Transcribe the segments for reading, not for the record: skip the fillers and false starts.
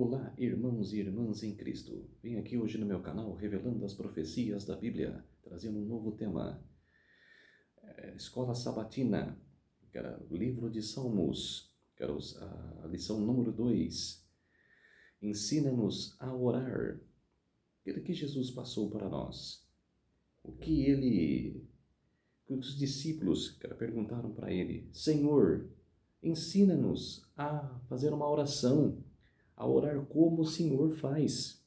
Olá, irmãos e irmãs em Cristo. Vim aqui hoje no meu canal revelando as profecias da Bíblia, trazendo um novo tema. Escola Sabatina, que era o livro de Salmos, que era a lição número 2. Ensina-nos a orar. Aquilo que Jesus passou para nós. O que os discípulos perguntaram para ele: Senhor, ensina-nos a fazer uma oração, a orar como o Senhor faz.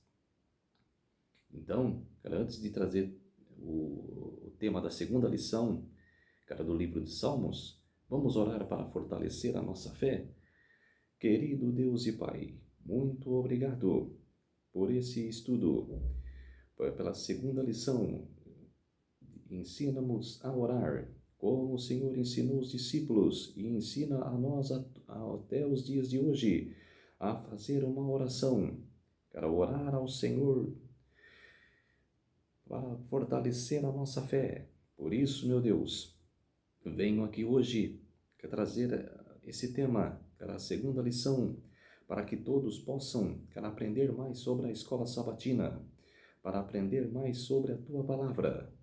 Então, antes de trazer o tema da segunda lição, do livro de Salmos, vamos orar para fortalecer a nossa fé? Querido Deus e Pai, muito obrigado por esse estudo, pela segunda lição. Ensina-nos a orar, como o Senhor ensinou os discípulos e ensina a nós até os dias de hoje a fazer uma oração, orar ao Senhor para fortalecer a nossa fé. Por isso, meu Deus, venho aqui hoje trazer esse tema, a segunda lição, para que todos possam aprender mais sobre a escola sabatina, para aprender mais sobre a Tua palavra.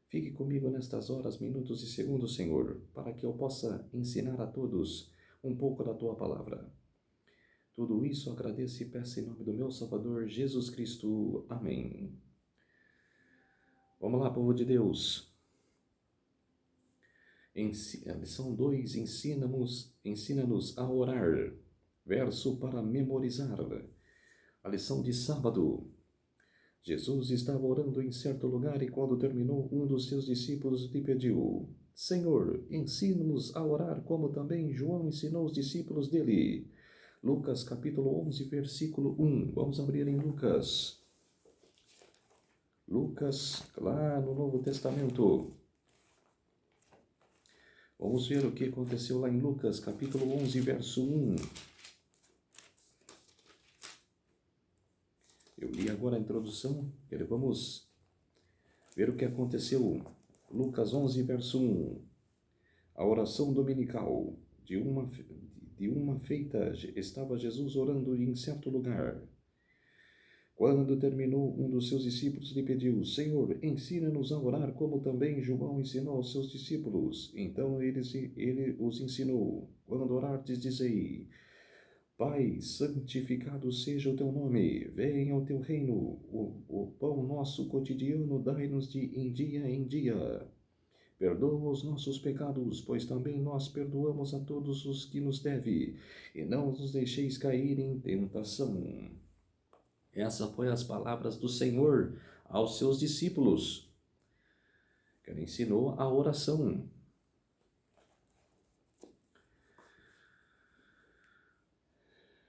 Fique comigo nestas horas, minutos e segundos, Senhor, para que eu possa ensinar a todos um pouco da Tua palavra. Tudo isso agradeço e peço em nome do meu Salvador, Jesus Cristo. Amém. Vamos lá, povo de Deus. Lição 2, ensina-nos a orar. Verso para memorizar. A lição de sábado. Jesus estava orando em certo lugar e quando terminou, um dos seus discípulos lhe pediu: Senhor, ensina-nos a orar como também João ensinou os discípulos dele. Lucas capítulo 11, versículo 1. Vamos abrir em Lucas. Lucas, lá no Novo Testamento. Vamos ver o que aconteceu lá em Lucas, capítulo 11, verso 1. Eu li agora a introdução, vamos ver o que aconteceu. Lucas 11, verso 1. A oração dominical. De uma feita, estava Jesus orando em certo lugar. Quando terminou, um dos seus discípulos lhe pediu: Senhor, ensina-nos a orar como também João ensinou aos seus discípulos. Então ele os ensinou: Quando orardes, dizei: Pai, santificado seja o teu nome, venha o teu reino, o pão nosso cotidiano dai-nos em dia em dia. Perdoa os nossos pecados, pois também nós perdoamos a todos os que nos devem, e não nos deixeis cair em tentação. Essas foram as palavras do Senhor aos seus discípulos, que ele ensinou a oração.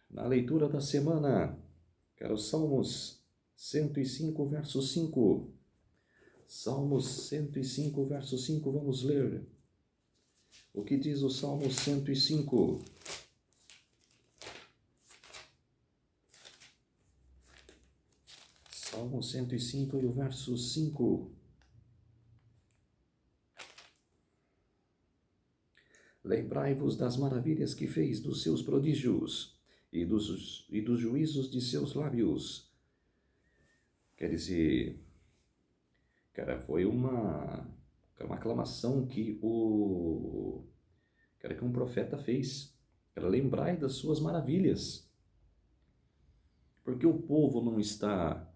Na leitura da semana, os Salmos 105, verso 5. Salmos 105, verso 5, vamos ler. O que diz o Salmo 105? Salmo 105 e o verso 5. Lembrai-vos das maravilhas que fez, dos seus prodígios e dos juízos de seus lábios. Quer dizer, foi uma aclamação que um profeta fez. Lembrai das suas maravilhas. Porque o povo não está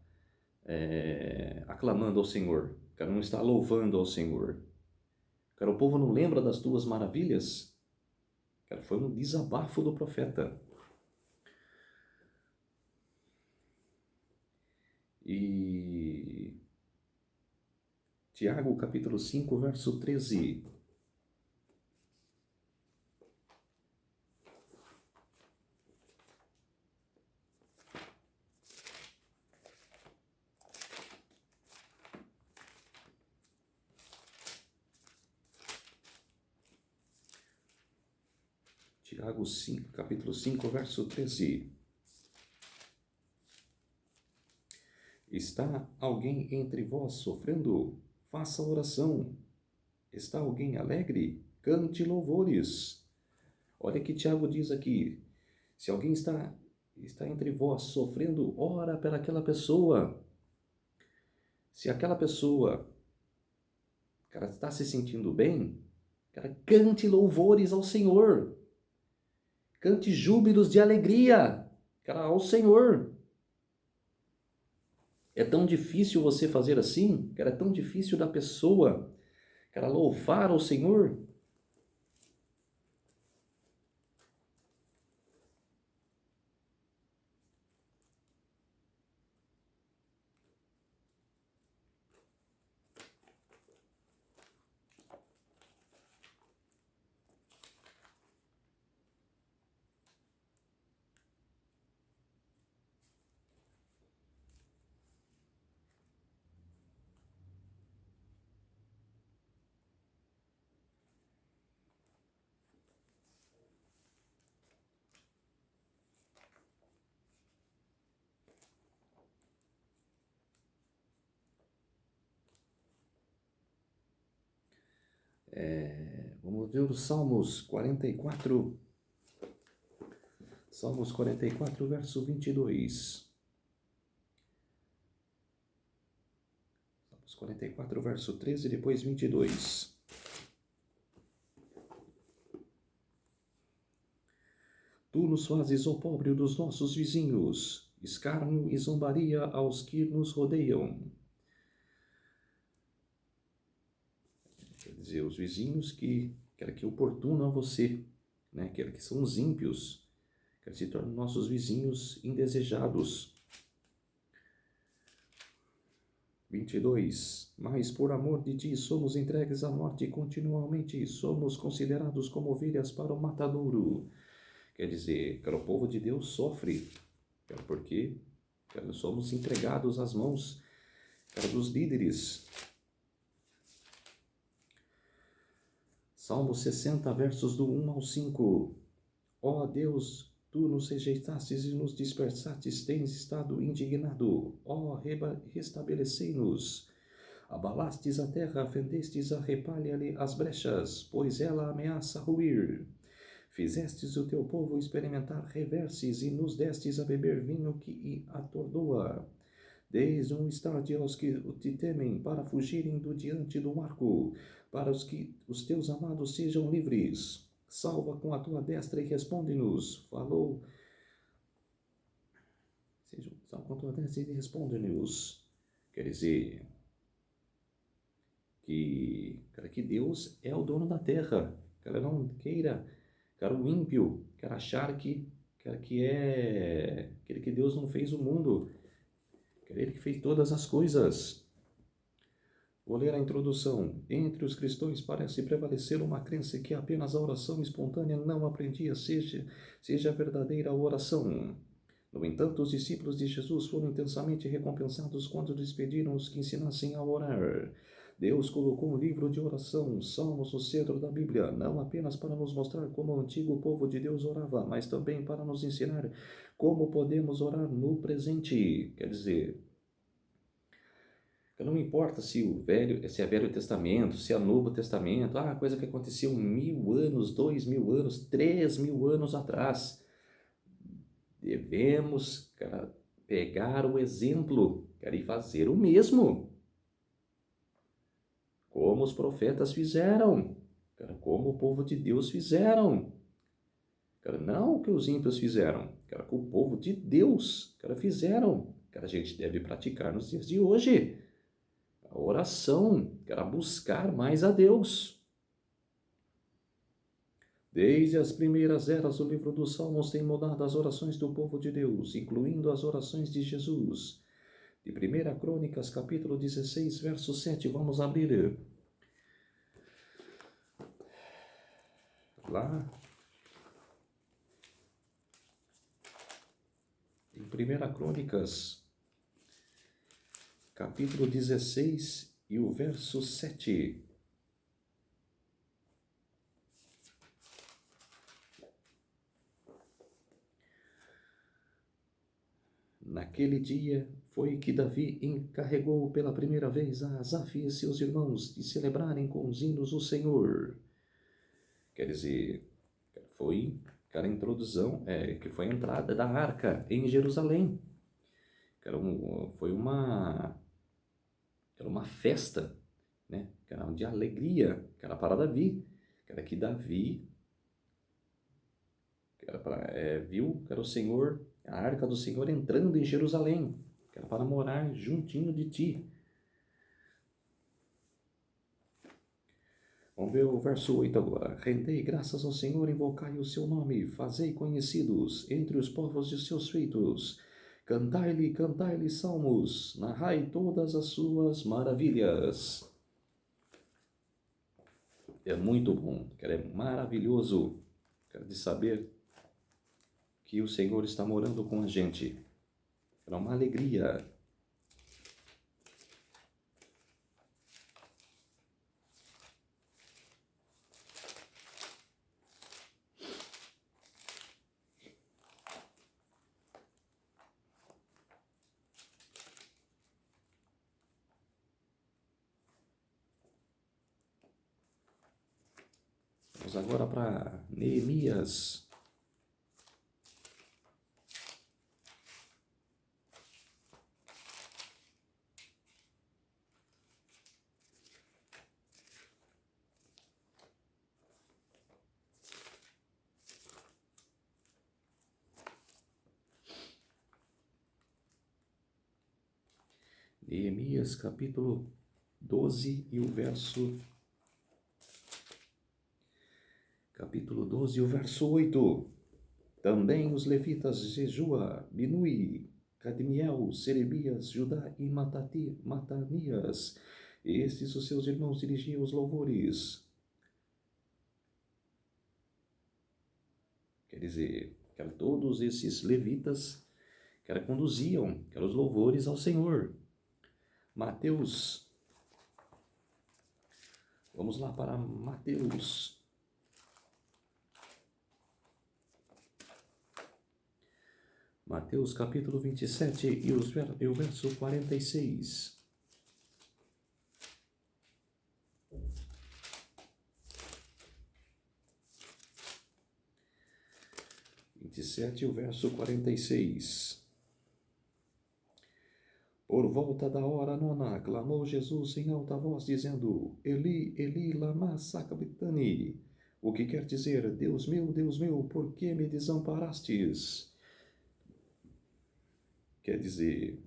aclamando ao Senhor, não está louvando ao Senhor. O povo não lembra das tuas maravilhas. Foi um desabafo do profeta. E Tiago, capítulo 5, verso 13. Tiago 5, capítulo 5, verso 13. Está alguém entre vós sofrendo? Faça oração. Está alguém alegre? Cante louvores. Olha que Tiago diz aqui. Se alguém está está entre vós sofrendo, ora pelaquela pessoa. Se aquela pessoa, cara, está se sentindo bem, cara, cante louvores ao Senhor. Cante júbilos de alegria, cara, ao Senhor. É tão difícil você fazer assim, cara, é tão difícil da pessoa, cara, louvar ao Senhor. Vamos ver os Salmos 44. Salmos 44, verso 22. Salmos 44, verso 13 e depois 22. Tu nos fazes opróbrio dos nossos vizinhos, escárnio e zombaria aos que nos rodeiam. Quer dizer, os vizinhos que oportunam a você, né? Que são os ímpios, que se tornam nossos vizinhos indesejados. 22. Mas por amor de ti somos entregues à morte continuamente, somos considerados como ovelhas para o matadouro. Quer dizer, o povo de Deus sofre, porque somos entregados às mãos dos líderes. Salmo 60, versos do 1 ao 5. Ó Deus, tu nos rejeitastes e nos dispersastes, tens estado indignado. Ó, restabelecei-nos. Abalastes a terra, fendestes a repalha-lhe as brechas, pois ela ameaça ruir. Fizestes o teu povo experimentar reverses e nos destes a beber vinho que atordoa. Desde um estádio aos que te temem, para fugirem do diante do arco, para que os teus amados sejam livres. Salva com a tua destra e responde-nos. Salva com a tua destra e responde-nos. Quer dizer, que Deus é o dono da terra. Cara, não queira, o ímpio, achar que Deus não fez o mundo. Ele que fez todas as coisas. Vou ler a introdução. Entre os cristãos parece prevalecer uma crença que apenas a oração espontânea não aprendia, seja a verdadeira oração. No entanto, os discípulos de Jesus foram intensamente recompensados quando lhes pediram os que ensinassem a orar. Deus colocou um livro de oração, Salmos, no centro da Bíblia, não apenas para nos mostrar como o antigo povo de Deus orava, mas também para nos ensinar como podemos orar no presente. Quer dizer, não importa se é Velho Testamento, se é Novo Testamento, coisa que aconteceu 1000 anos, 2000 anos, 3000 anos atrás. Devemos, pegar o exemplo, e fazer o mesmo. Como os profetas fizeram, como o povo de Deus fizeram. Não o que os ímpios fizeram, que o povo de Deus, fizeram. A gente deve praticar nos dias de hoje. A oração, buscar mais a Deus. Desde as primeiras eras, o livro dos Salmos tem moldado as orações do povo de Deus, incluindo as orações de Jesus. De 1 Crônicas, capítulo 16, verso 7, vamos abrir. Lá, em 1 Crônicas, capítulo 16 e o verso 7. Naquele dia foi que Davi encarregou pela primeira vez a Asaf e seus irmãos de celebrarem com os hinos o Senhor. Quer dizer, foi aquela introdução, que foi a entrada da arca em Jerusalém. Que era uma festa, né? Que era de alegria, que era para Davi, que era que Davi que era viu que era o Senhor, a arca do Senhor entrando em Jerusalém, que era para morar juntinho de ti. Vamos ver o verso 8 agora. Rendei graças ao Senhor, invocai o seu nome, fazei conhecidos entre os povos de seus feitos. Cantai-lhe salmos, narrai todas as suas maravilhas. É muito bom, é maravilhoso, de saber que o Senhor está morando com a gente. É uma alegria. Vamos agora para Neemias. Neemias capítulo 12 e o verso... Capítulo 12 e o verso 8. Também os levitas Jesua, Binui, Cadmiel, Serebias, Judá e Matanias, estes os seus irmãos dirigiam os louvores. Quer dizer, que eram todos esses levitas que conduziam os louvores ao Senhor. Mateus. Vamos lá para Mateus. Mateus capítulo 27 e o verso 46. E o verso 46. Por volta da hora nona, clamou Jesus em alta voz, dizendo: Eli, Eli, lama sabachthani. O que quer dizer: Deus meu, por que me desamparastes? Quer dizer,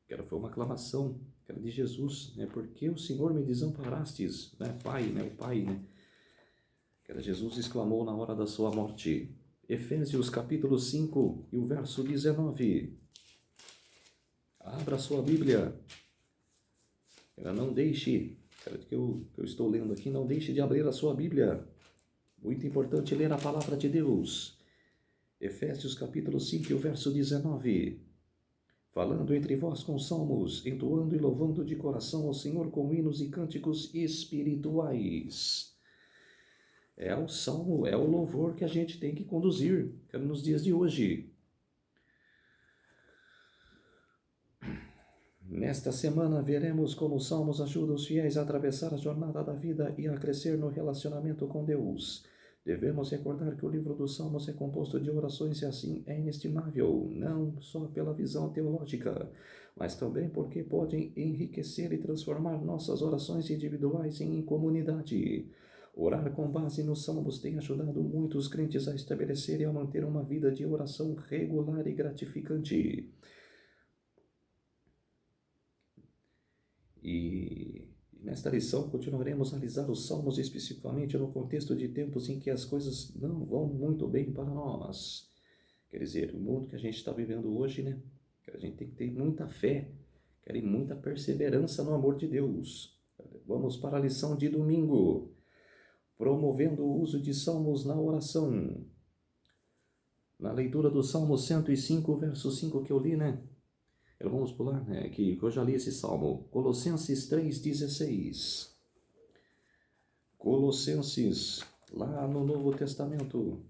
que foi uma aclamação de Jesus, né? Por que o Senhor me desamparastes, né? Pai, né? O Pai, né? Que Jesus exclamou na hora da sua morte. Efésios capítulo 5 e o verso 19. Abra sua Bíblia. Não deixe, que eu estou lendo aqui, não deixe de abrir a sua Bíblia. Muito importante ler a palavra de Deus. Efésios capítulo 5 e o verso 19. Falando entre vós com salmos, entoando e louvando de coração ao Senhor com hinos e cânticos espirituais. É o salmo, é o louvor que a gente tem que conduzir nos dias de hoje. Nesta semana veremos como os salmos ajudam os fiéis a atravessar a jornada da vida e a crescer no relacionamento com Deus. Devemos recordar que o livro dos Salmos é composto de orações e assim é inestimável, não só pela visão teológica, mas também porque podem enriquecer e transformar nossas orações individuais em comunidade. Orar com base nos Salmos tem ajudado muitos crentes a estabelecer e a manter uma vida de oração regular e gratificante. E nesta lição continuaremos a analisar os Salmos especificamente no contexto de tempos em que as coisas não vão muito bem para nós. Quer dizer, o mundo que a gente está vivendo hoje, né? A gente tem que ter muita fé, e muita perseverança no amor de Deus. Vamos para a lição de domingo, promovendo o uso de Salmos na oração. Na leitura do Salmo 105, verso 5 que eu li, né? Vamos pular, né? Que eu já li esse salmo. Colossenses 3,16. Colossenses, lá no Novo Testamento.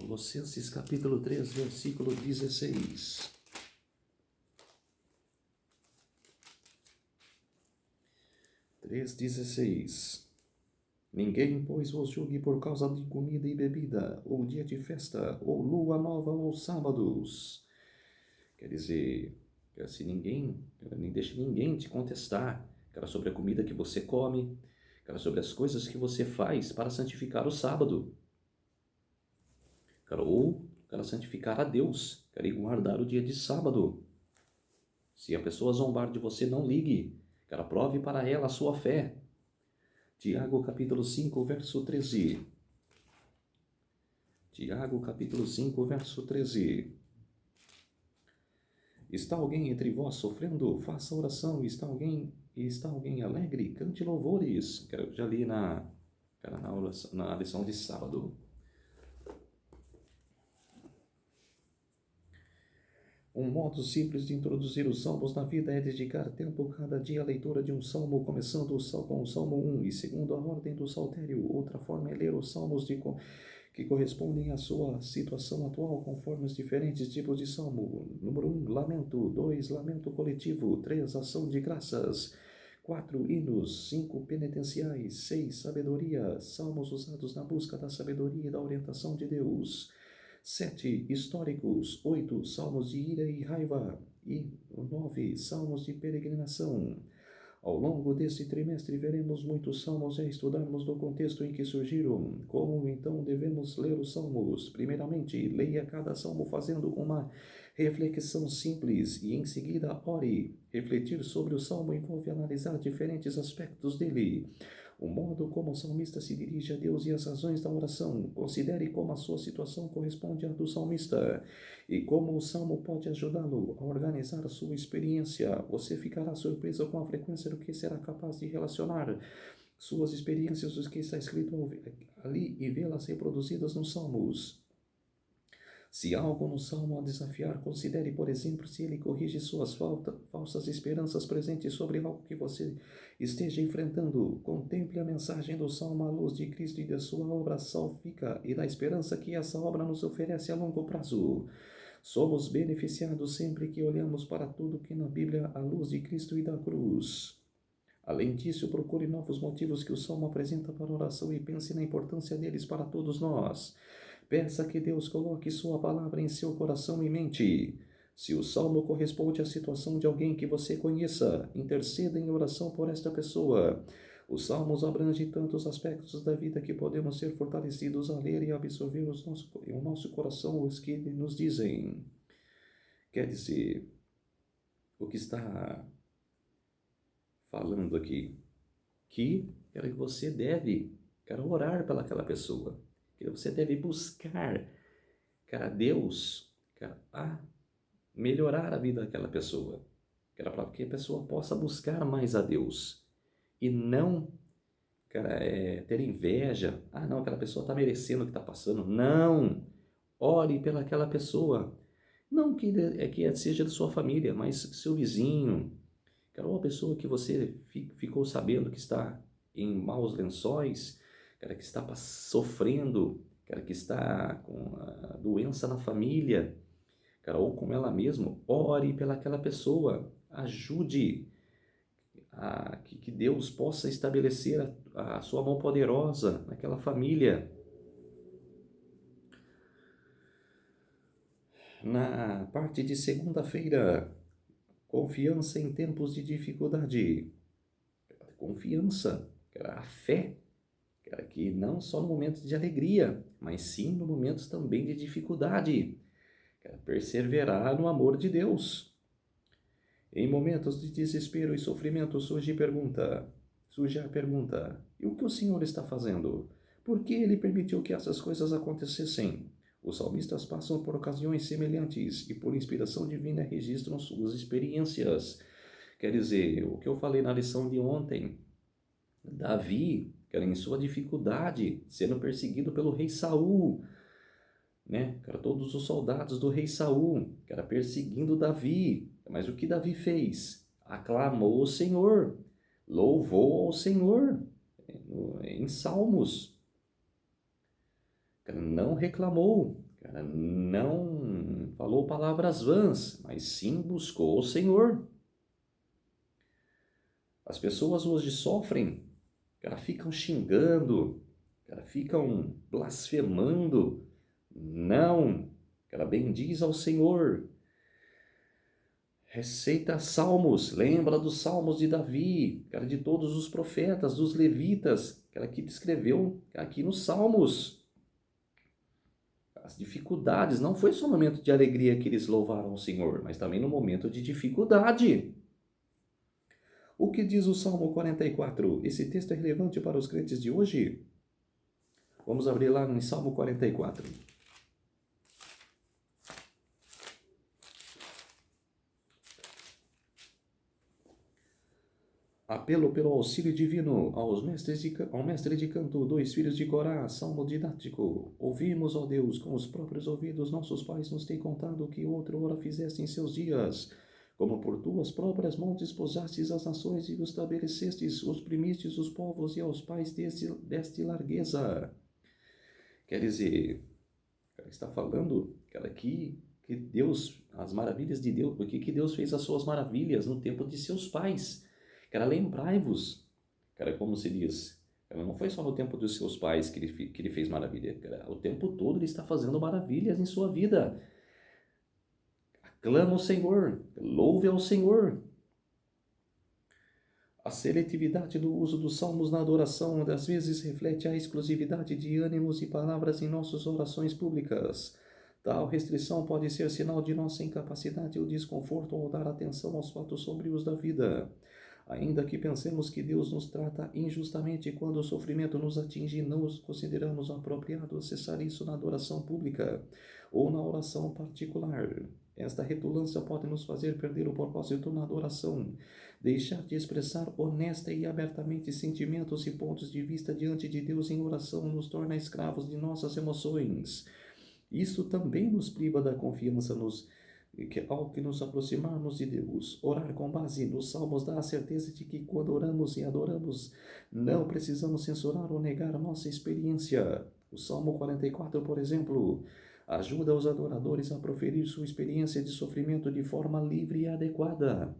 Colossenses capítulo 3, versículo 16. Três 16. Ninguém, pois, vos julgue por causa de comida e bebida, ou dia de festa, ou lua nova, ou sábados. Quer dizer, se ninguém, nem deixe ninguém te contestar, cara, sobre a comida que você come, cara, sobre as coisas que você faz para santificar o sábado, cara, ou, cara, santificar a Deus, cara, e guardar o dia de sábado. Se a pessoa zombar de você, não ligue, cara, prove para ela a sua fé. Tiago capítulo 5, verso 13. Tiago capítulo 5, verso 13. Está alguém entre vós sofrendo? Faça oração. Está alguém alegre? Cante louvores. Eu já li na lição de sábado. Um modo simples de introduzir os salmos na vida é dedicar tempo cada dia à leitura de um salmo, começando com o Salmo 1 e segundo a ordem do saltério. Outra forma é ler os salmos que correspondem à sua situação atual, conforme os diferentes tipos de salmo. Número 1, lamento. 2, lamento coletivo. 3, ação de graças. 4, hinos. 5, penitenciais. 6, sabedoria. Salmos usados na busca da sabedoria e da orientação de Deus. 7, históricos. 8, salmos de ira e raiva. E 9, salmos de peregrinação. Ao longo deste trimestre veremos muitos salmos e estudarmos no contexto em que surgiram. Como então devemos ler os salmos? Primeiramente, leia cada salmo fazendo uma reflexão simples e em seguida ore. Refletir sobre o salmo envolve analisar diferentes aspectos dele. O modo como o salmista se dirige a Deus e as razões da oração. Considere como a sua situação corresponde à do salmista e como o salmo pode ajudá-lo a organizar a sua experiência. Você ficará surpreso com a frequência do que será capaz de relacionar suas experiências do que está escrito ali e vê-las reproduzidas nos salmos. Se há algo no salmo a desafiar, considere, por exemplo, se ele corrige suas falsas esperanças presentes sobre algo que você esteja enfrentando. Contemple a mensagem do salmo à luz de Cristo e da sua obra salvífica e da esperança que essa obra nos oferece a longo prazo. Somos beneficiados sempre que olhamos para tudo que na Bíblia à luz de Cristo e da cruz. Além disso, procure novos motivos que o salmo apresenta para a oração e pense na importância deles para todos nós. Peça que Deus coloque sua palavra em seu coração e mente. Se o salmo corresponde à situação de alguém que você conheça, interceda em oração por esta pessoa. Os salmos abrangem tantos aspectos da vida que podemos ser fortalecidos a ler e absorver em nosso coração os que nos dizem. Quer dizer, o que está falando aqui? Que você deve orar pelaquela pessoa. Que você deve buscar, Deus, a melhorar a vida daquela pessoa. Para que a pessoa possa buscar mais a Deus. E não, ter inveja. Ah, não, aquela pessoa está merecendo o que está passando. Não! Ore pelaquela pessoa. Não que seja da sua família, mas seu vizinho. Ou a pessoa que você ficou sabendo que está em maus lençóis, que está sofrendo, que está com a doença na família, ou com ela mesma, ore pelaquela pessoa, ajude a que Deus possa estabelecer a sua mão poderosa naquela família. Na parte de segunda-feira, confiança em tempos de dificuldade. Confiança, a fé, que não só no momento de alegria, mas sim no momentos também de dificuldade. Perseverar no amor de Deus. Em momentos de desespero e sofrimento surge a pergunta: e o que o Senhor está fazendo? Por que Ele permitiu que essas coisas acontecessem? Os salmistas passam por ocasiões semelhantes e por inspiração divina registram suas experiências. Quer dizer, o que eu falei na lição de ontem, Davi, em sua dificuldade, sendo perseguido pelo rei Saul, todos os soldados do rei Saul, perseguindo Davi. Mas o que Davi fez? Aclamou o Senhor, louvou ao Senhor, em salmos. Não reclamou, Cara, não falou palavras vãs, mas sim buscou o Senhor. As pessoas hoje sofrem, cara, ficam xingando, cara, ficam blasfemando. Não, cara, bendiz ao Senhor. Receita salmos, lembra dos salmos de Davi, cara, de todos os profetas, dos levitas, cara, que descreveu aqui nos salmos. As dificuldades, não foi só no momento de alegria que eles louvaram o Senhor, mas também no momento de dificuldade. O que diz o Salmo 44? Esse texto é relevante para os crentes de hoje? Vamos abrir lá no Salmo 44. Apelo pelo auxílio divino ao mestre de canto, dois filhos de Corá, salmo didático. Ouvimos, ó Deus, com os próprios ouvidos nossos pais nos têm contado o que outra hora fizeste em seus dias. Como por tuas próprias mãos despojastes as nações e os estabelecestes, oprimistes os povos e aos pais deste largueza. Quer dizer, está falando, cara, que Deus, as maravilhas de Deus, porque que Deus fez as suas maravilhas no tempo de seus pais. Cara, lembrai-vos, cara, como se diz, cara, não foi só no tempo dos seus pais que ele fez maravilha, cara, o tempo todo ele está fazendo maravilhas em sua vida. Aclama o Senhor, louve ao Senhor. A seletividade do uso dos salmos na adoração às vezes reflete a exclusividade de ânimos e palavras em nossas orações públicas. Tal restrição pode ser sinal de nossa incapacidade ou desconforto ao dar atenção aos fatos sombrios da vida. Ainda que pensemos que Deus nos trata injustamente quando o sofrimento nos atinge, não consideramos apropriado acessar isso na adoração pública ou na oração particular. Esta retulância pode nos fazer perder o propósito na adoração, deixar de expressar honesta e abertamente sentimentos e pontos de vista diante de Deus em oração nos torna escravos de nossas emoções. Isto também nos priva da confiança ao que nos aproximarmos de Deus. Orar com base nos salmos dá a certeza de que quando oramos e adoramos, não precisamos censurar ou negar nossa experiência. O Salmo 44, por exemplo, ajuda os adoradores a proferir sua experiência de sofrimento de forma livre e adequada.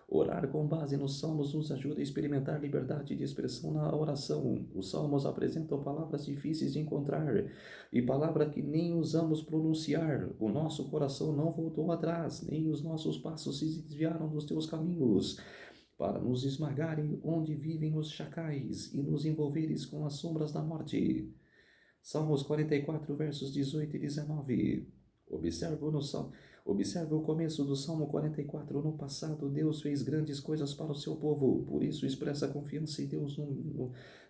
Orar com base nos salmos nos ajuda a experimentar liberdade de expressão na oração. Os salmos apresentam palavras difíceis de encontrar e palavras que nem usamos pronunciar. O nosso coração não voltou atrás, nem os nossos passos se desviaram dos teus caminhos, para nos esmagarem onde vivem os chacais e nos envolveres com as sombras da morte. Salmos 44, versos 18 e 19. Observe o começo do Salmo 44. No passado, Deus fez grandes coisas para o seu povo, por isso expressa confiança em Deus,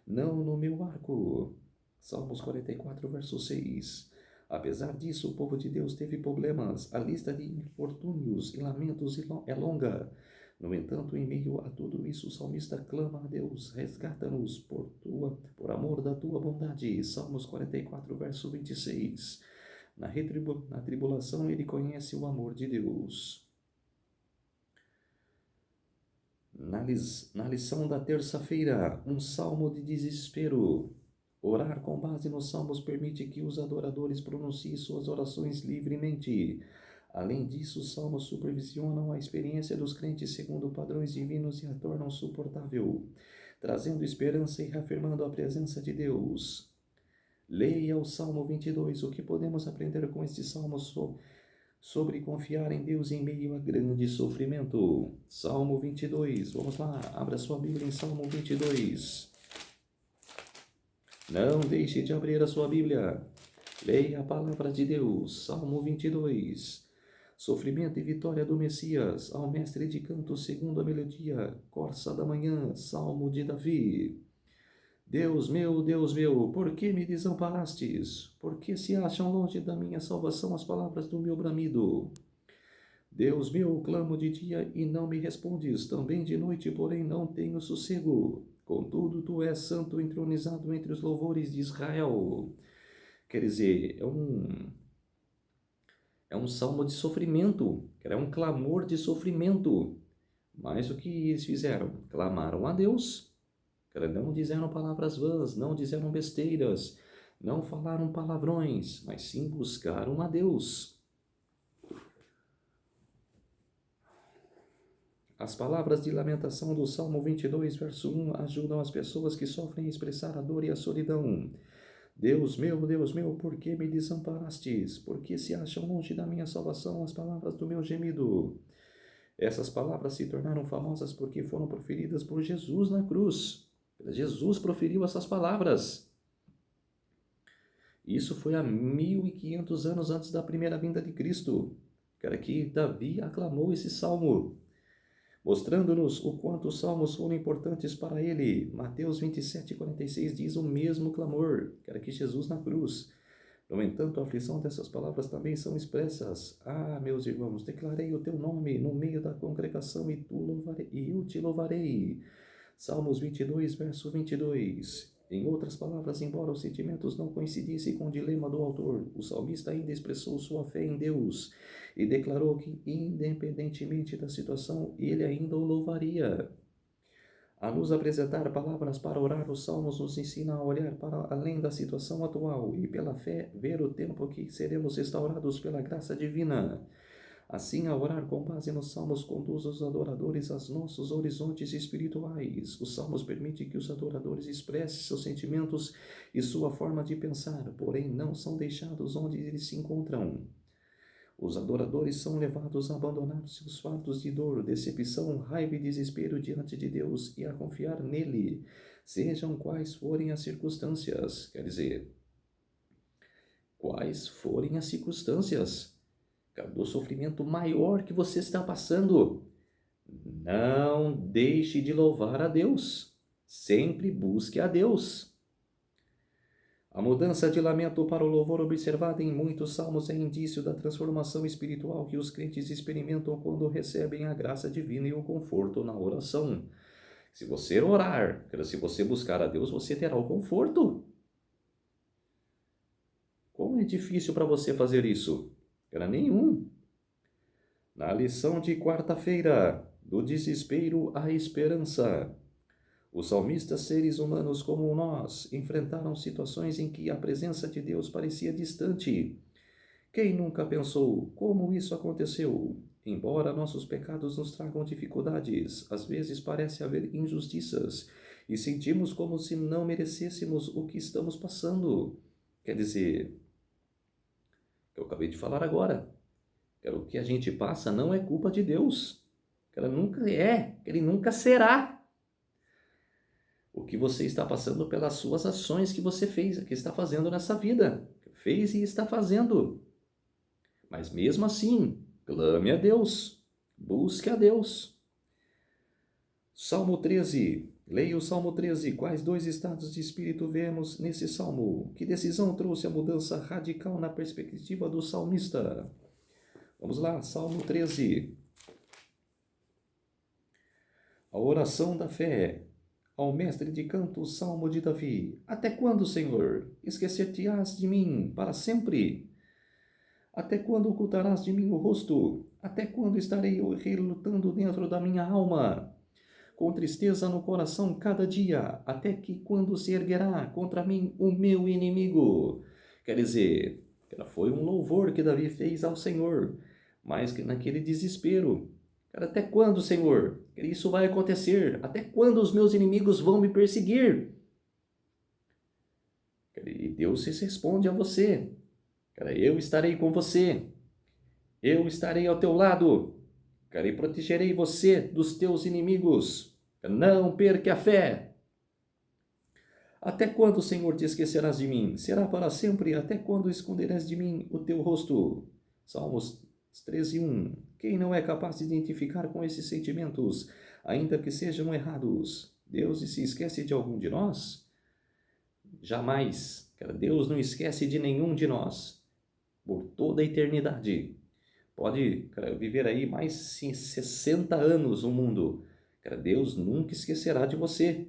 não no meu arco. Salmos 44, verso 6. Apesar disso, o povo de Deus teve problemas. A lista de infortúnios e lamentos é longa. No entanto, em meio a tudo isso, o salmista clama a Deus: resgata-nos por amor da tua bondade. Salmos 44, verso 26. Na tribulação, ele conhece o amor de Deus. Na lição da terça-feira, um salmo de desespero. Orar com base nos salmos permite que os adoradores pronunciem suas orações livremente. Além disso, os salmos supervisionam a experiência dos crentes segundo padrões divinos e a tornam suportável, trazendo esperança e reafirmando a presença de Deus. Leia o Salmo 22. O que podemos aprender com este salmo sobre confiar em Deus em meio a grande sofrimento? Salmo 22. Vamos lá, abra sua Bíblia em Salmo 22. Não deixe de abrir a sua Bíblia. Leia a palavra de Deus. Salmo 22. Sofrimento e vitória do Messias, ao mestre de canto segundo a melodia, corça da manhã, Salmo de Davi. Deus meu, por que me desamparastes? Por que se acham longe da minha salvação as palavras do meu bramido? Deus meu, clamo de dia e não me respondes, também de noite, porém não tenho sossego. Contudo, tu és santo entronizado entre os louvores de Israel. Quer dizer, é um salmo de sofrimento, é um clamor de sofrimento. Mas o que eles fizeram? Clamaram a Deus. Não disseram palavras vãs, não disseram besteiras, Não falaram palavrões, mas sim buscaram a Deus. As palavras de lamentação do Salmo 22, verso 1, ajudam as pessoas que sofrem a expressar a dor e a solidão. Deus meu, por que me desamparastes? Por que se acham longe da minha salvação as palavras do meu gemido? Essas palavras se tornaram famosas porque foram proferidas por Jesus na cruz. Jesus proferiu essas palavras. Isso foi há 1500 anos antes da primeira vinda de Cristo. Cara, que Davi aclamou esse salmo, mostrando-nos o quanto os salmos foram importantes para ele. Mateus 27:46 diz o mesmo clamor, que era que Jesus na cruz. No entanto, a aflição dessas palavras também são expressas. Ah, meus irmãos, declarei o teu nome no meio da congregação e eu te louvarei. Salmos 22, verso 22. Em outras palavras, embora os sentimentos não coincidissem com o dilema do autor, o salmista ainda expressou sua fé em Deus e declarou que, independentemente da situação, ele ainda o louvaria. A nos apresentar palavras para orar, os salmos nos ensina a olhar para além da situação atual e, pela fé, ver o tempo que seremos restaurados pela graça divina. Assim, a orar com base nos salmos conduz os adoradores aos nossos horizontes espirituais. Os salmos permitem que os adoradores expressem seus sentimentos e sua forma de pensar, porém não são deixados onde eles se encontram. Os adoradores são levados a abandonar seus fardos de dor, decepção, raiva e desespero diante de Deus e a confiar nele, sejam quais forem as circunstâncias. Quer dizer, quais forem as circunstâncias do sofrimento maior que você está passando, não deixe de louvar a Deus. Sempre busque a Deus. A mudança de lamento para o louvor observada em muitos salmos é indício da transformação espiritual que os crentes experimentam quando recebem a graça divina e o conforto na oração. Se você orar, se você buscar a Deus, você terá o conforto. Como é difícil para você fazer isso? Era nenhum. Na lição de quarta-feira, do desespero à esperança, os salmistas, seres humanos como nós, enfrentaram situações em que a presença de Deus parecia distante. Quem nunca pensou como isso aconteceu? Embora nossos pecados nos tragam dificuldades, às vezes parece haver injustiças e sentimos como se não merecêssemos o que estamos passando. Quer dizer, eu acabei de falar agora. O que a gente passa não é culpa de Deus. Ela nunca é, ele nunca será. O que você está passando pelas suas ações que você fez, que está fazendo nessa vida. Fez e está fazendo. Mas mesmo assim, clame a Deus. Busque a Deus. Salmo 13. Leia o Salmo 13. Quais dois estados de espírito vemos nesse salmo? Que decisão trouxe a mudança radical na perspectiva do salmista? Vamos lá, Salmo 13. A oração da fé. Ao mestre de canto, Salmo de Davi. Até quando, Senhor, esquecer-te-ás de mim para sempre? Até quando ocultarás de mim o rosto? Até quando estarei relutando dentro da minha alma? Com tristeza no coração cada dia, até que quando se erguerá contra mim o meu inimigo? Quer dizer, foi um louvor que Davi fez ao Senhor, mas que naquele desespero. Até quando, Senhor, isso vai acontecer? Até quando os meus inimigos vão me perseguir? E Deus responde a você. Eu estarei com você. Eu estarei ao teu lado. E protegerei você dos teus inimigos. Não perca a fé. Até quando, Senhor, te esquecerás de mim? Será para sempre? Até quando esconderás de mim o teu rosto? Salmos 13:1. Quem não é capaz de identificar com esses sentimentos, ainda que sejam errados? Deus se esquece de algum de nós? Jamais. Deus não esquece de nenhum de nós. Por toda a eternidade. Pode viver aí mais 60 anos no mundo. Deus nunca esquecerá de você.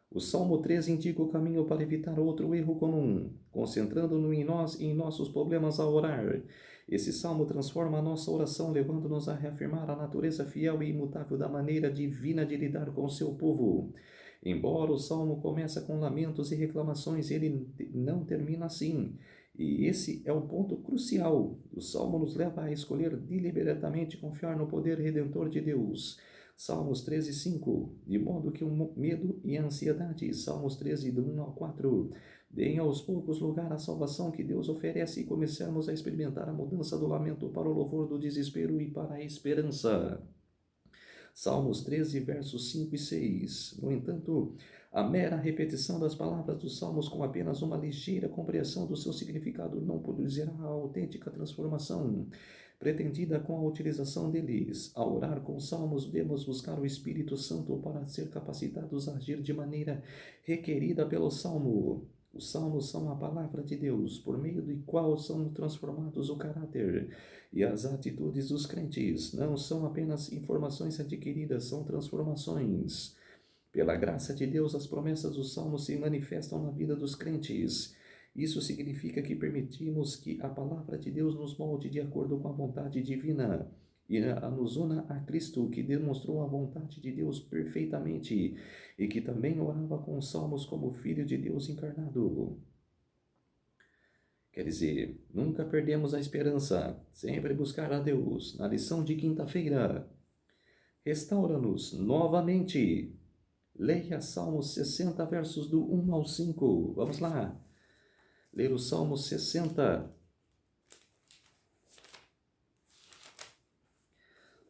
O Salmo 13 indica o caminho para evitar outro erro comum, concentrando-nos em nossos problemas ao orar. Esse salmo transforma a nossa oração, levando-nos a reafirmar a natureza fiel e imutável da maneira divina de lidar com o seu povo. Embora o salmo comece com lamentos e reclamações, ele não termina assim. E esse é o ponto crucial. O salmo nos leva a escolher deliberadamente confiar no poder redentor de Deus. Salmos 13, 5. De modo que o medo e a ansiedade. Salmos 13, do 1 ao 4. Deem aos poucos lugar à salvação que Deus oferece e começamos a experimentar a mudança do lamento para o louvor do desespero e para a esperança. Salmos 13, versos 5 e 6. No entanto, a mera repetição das palavras dos salmos com apenas uma ligeira compreensão do seu significado não produzirá a autêntica transformação pretendida com a utilização deles. Ao orar com salmos, devemos buscar o Espírito Santo para ser capacitados a agir de maneira requerida pelo salmo. Os salmos são a palavra de Deus, por meio do qual são transformados o caráter e as atitudes dos crentes. Não são apenas informações adquiridas, são transformações. Pela graça de Deus, as promessas dos salmos se manifestam na vida dos crentes. Isso significa que permitimos que a palavra de Deus nos molde de acordo com a vontade divina e nos una a Cristo, que demonstrou a vontade de Deus perfeitamente e que também orava com os salmos como Filho de Deus encarnado. Quer dizer, nunca perdemos a esperança, sempre buscar a Deus. Na lição de quinta-feira, restaura-nos novamente. Leia Salmos 60, versos do 1 ao 5. Vamos lá. Ler o Salmo 60,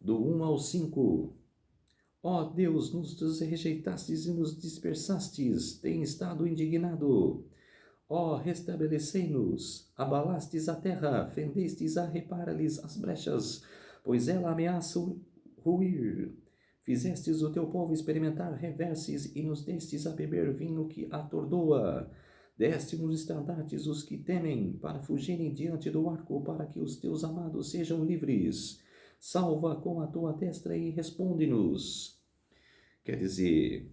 do 1 ao 5. Ó Deus, nos rejeitastes e nos dispersastes, tem estado indignado. Ó, restabelecei-nos, abalastes a terra, fendestes a repara-lhes as brechas, pois ela ameaça ruir. Fizestes o teu povo experimentar reverses e nos destes a beber vinho que atordoa. Deste-nos estandartes os que temem, para fugirem diante do arco, para que os teus amados sejam livres. Salva com a tua destra e responde-nos. Quer dizer,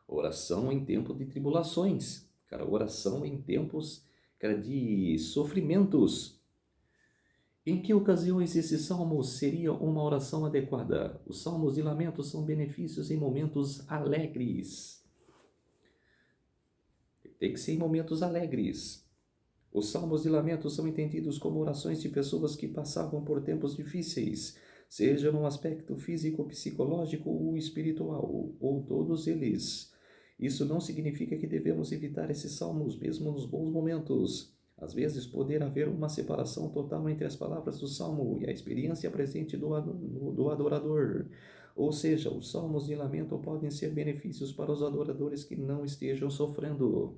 oração em tempo de tribulações. Oração em tempos, de sofrimentos. Em que ocasiões esse salmo seria uma oração adequada? Os salmos de lamento são benefícios em momentos alegres. Tem que ser em momentos alegres. Os salmos de lamento são entendidos como orações de pessoas que passavam por tempos difíceis, seja no aspecto físico, psicológico ou espiritual, ou todos eles. Isso não significa que devemos evitar esses salmos, mesmo nos bons momentos. Às vezes, poder haver uma separação total entre as palavras do salmo e a experiência presente do adorador. Ou seja, os salmos de lamento podem ser benefícios para os adoradores que não estejam sofrendo.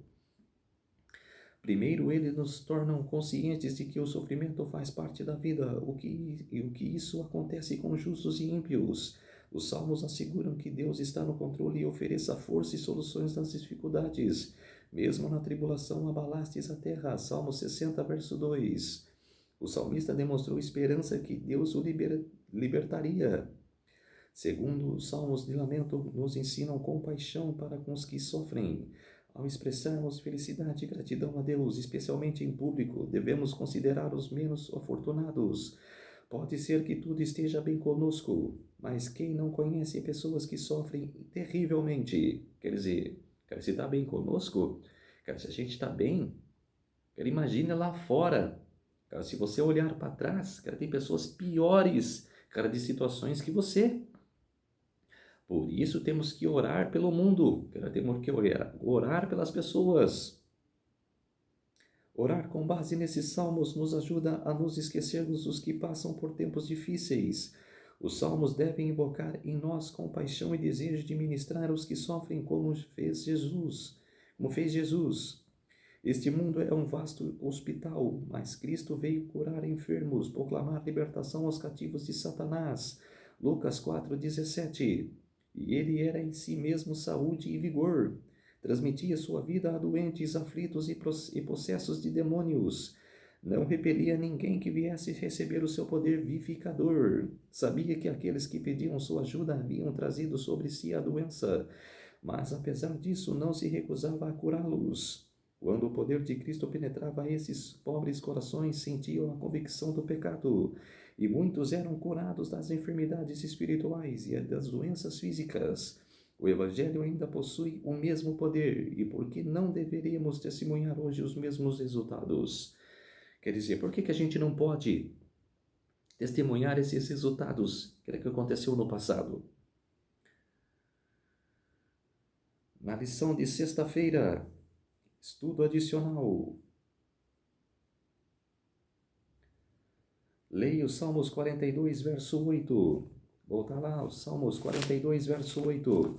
Primeiro, eles nos tornam conscientes de que o sofrimento faz parte da vida, o que isso acontece com justos e ímpios. Os salmos asseguram que Deus está no controle e ofereça força e soluções nas dificuldades. Mesmo na tribulação, abalastes a terra. Salmo 60, verso 2. O salmista demonstrou esperança que Deus o libertaria. Segundo, os salmos de lamento nos ensinam compaixão para com os que sofrem. Ao expressarmos felicidade e gratidão a Deus, especialmente em público, devemos considerar os menos afortunados. Pode ser que tudo esteja bem conosco, mas quem não conhece pessoas que sofrem terrivelmente? Quer dizer, se está bem conosco, se a gente está bem, imagina lá fora. Se você olhar para trás, tem pessoas piores, de situações que você. Por isso temos que orar pelo mundo, temos que orar pelas pessoas. Orar com base nesses salmos nos ajuda a nos esquecermos dos que passam por tempos difíceis. Os salmos devem invocar em nós compaixão e desejo de ministrar os que sofrem como fez Jesus. Este mundo é um vasto hospital, mas Cristo veio curar enfermos, proclamar libertação aos cativos de Satanás. Lucas 4,17. E ele era em si mesmo saúde e vigor. Transmitia sua vida a doentes, aflitos e possessos de demônios. Não repelia ninguém que viesse receber o seu poder vivificador. Sabia que aqueles que pediam sua ajuda haviam trazido sobre si a doença, mas apesar disso não se recusava a curá-los. Quando o poder de Cristo penetrava esses pobres corações, sentiam a convicção do pecado, e muitos eram curados das enfermidades espirituais e das doenças físicas. O Evangelho ainda possui o mesmo poder, e por que não deveríamos testemunhar hoje os mesmos resultados? Quer dizer, por que a gente não pode testemunhar esses resultados que aconteceu no passado? Na lição de sexta-feira, estudo adicional. Leia os Salmos 42, verso 8. Volta lá, os Salmos 42, verso 8.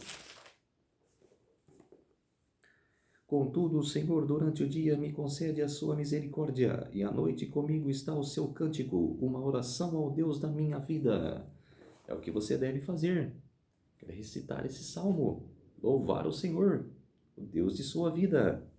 Contudo, o Senhor durante o dia me concede a sua misericórdia, e à noite comigo está o seu cântico, uma oração ao Deus da minha vida. É o que você deve fazer. É recitar esse salmo, louvar o Senhor, o Deus de sua vida.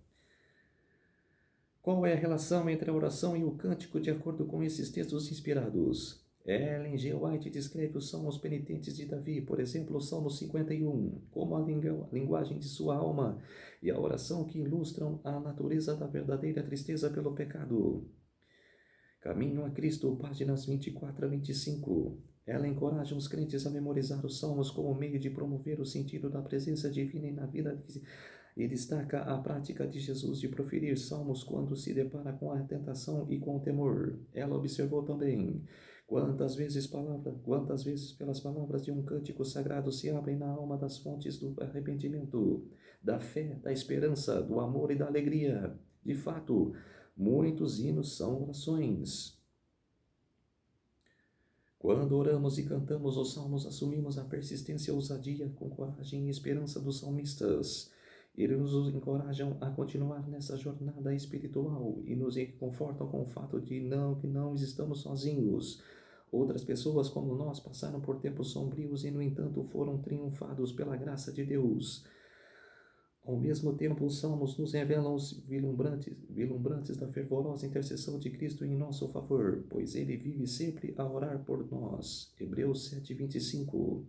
Qual é a relação entre a oração e o cântico de acordo com esses textos inspirados? Ellen G. White descreve os salmos penitentes de Davi, por exemplo, o Salmo 51, como a linguagem de sua alma e a oração que ilustram a natureza da verdadeira tristeza pelo pecado. Caminho a Cristo, páginas 24 a 25. Ela encoraja os crentes a memorizar os salmos como meio de promover o sentido da presença divina na vida e destaca a prática de Jesus de proferir salmos quando se depara com a tentação e com o temor. Ela observou também quantas vezes pelas palavras de um cântico sagrado se abrem na alma das fontes do arrependimento, da fé, da esperança, do amor e da alegria. De fato, muitos hinos são orações. Quando oramos e cantamos os salmos, assumimos a persistência, ousadia, com coragem e esperança dos salmistas. Eles nos encorajam a continuar nessa jornada espiritual e nos confortam com o fato de que não estamos sozinhos. Outras pessoas como nós passaram por tempos sombrios e, no entanto, foram triunfados pela graça de Deus. Ao mesmo tempo, os salmos nos revelam os vislumbrantes da fervorosa intercessão de Cristo em nosso favor, pois ele vive sempre a orar por nós. Hebreus 7:25.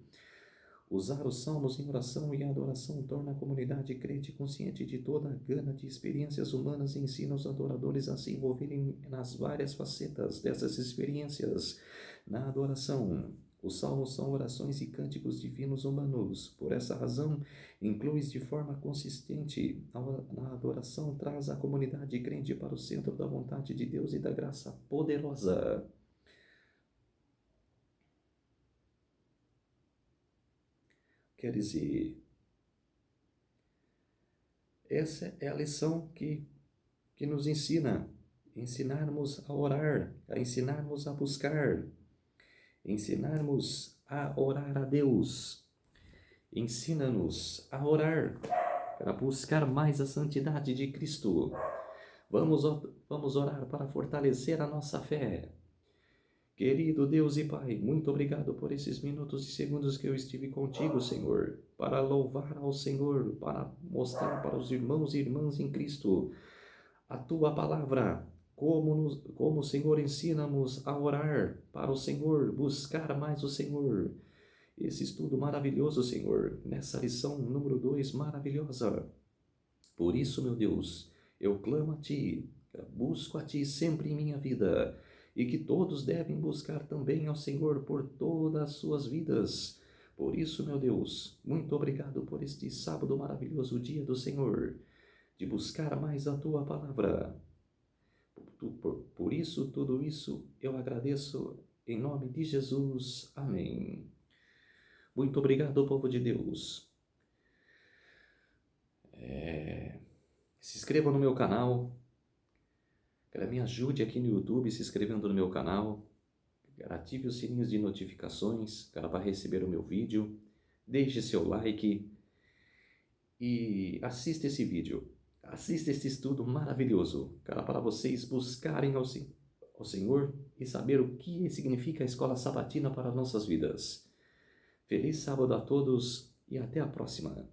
Usar os salmos em oração e adoração torna a comunidade crente consciente de toda a gama de experiências humanas e ensina os adoradores a se envolverem nas várias facetas dessas experiências. Na adoração, os salmos são orações e cânticos divinos humanos. Por essa razão, inclui de forma consistente na adoração, traz a comunidade crente para o centro da vontade de Deus e da graça poderosa. Quer dizer, essa é a lição que nos ensinarmos a orar, a ensinarmos a buscar, ensinarmos a orar a Deus. Ensina-nos a orar para buscar mais a santidade de Cristo. Vamos orar para fortalecer a nossa fé. Querido Deus e Pai, muito obrigado por esses minutos e segundos que eu estive contigo, Senhor, para louvar ao Senhor, para mostrar para os irmãos e irmãs em Cristo a Tua palavra, como o Senhor ensina-nos a orar para o Senhor, buscar mais o Senhor. Esse estudo maravilhoso, Senhor, nessa lição número 2 maravilhosa. Por isso, meu Deus, eu clamo a Ti, busco a Ti sempre em minha vida, e que todos devem buscar também ao Senhor por todas as suas vidas. Por isso, meu Deus, muito obrigado por este sábado maravilhoso, dia do Senhor, de buscar mais a Tua palavra. Por isso, tudo isso, eu agradeço em nome de Jesus. Amém. Muito obrigado, povo de Deus. Se inscreva no meu canal. Me ajude aqui no YouTube se inscrevendo no meu canal. Ative os sininhos de notificações para receber o meu vídeo. Deixe seu like e assista esse vídeo. Assista esse estudo maravilhoso para vocês buscarem ao Senhor e saber o que significa a escola sabatina para nossas vidas. Feliz sábado a todos e até a próxima.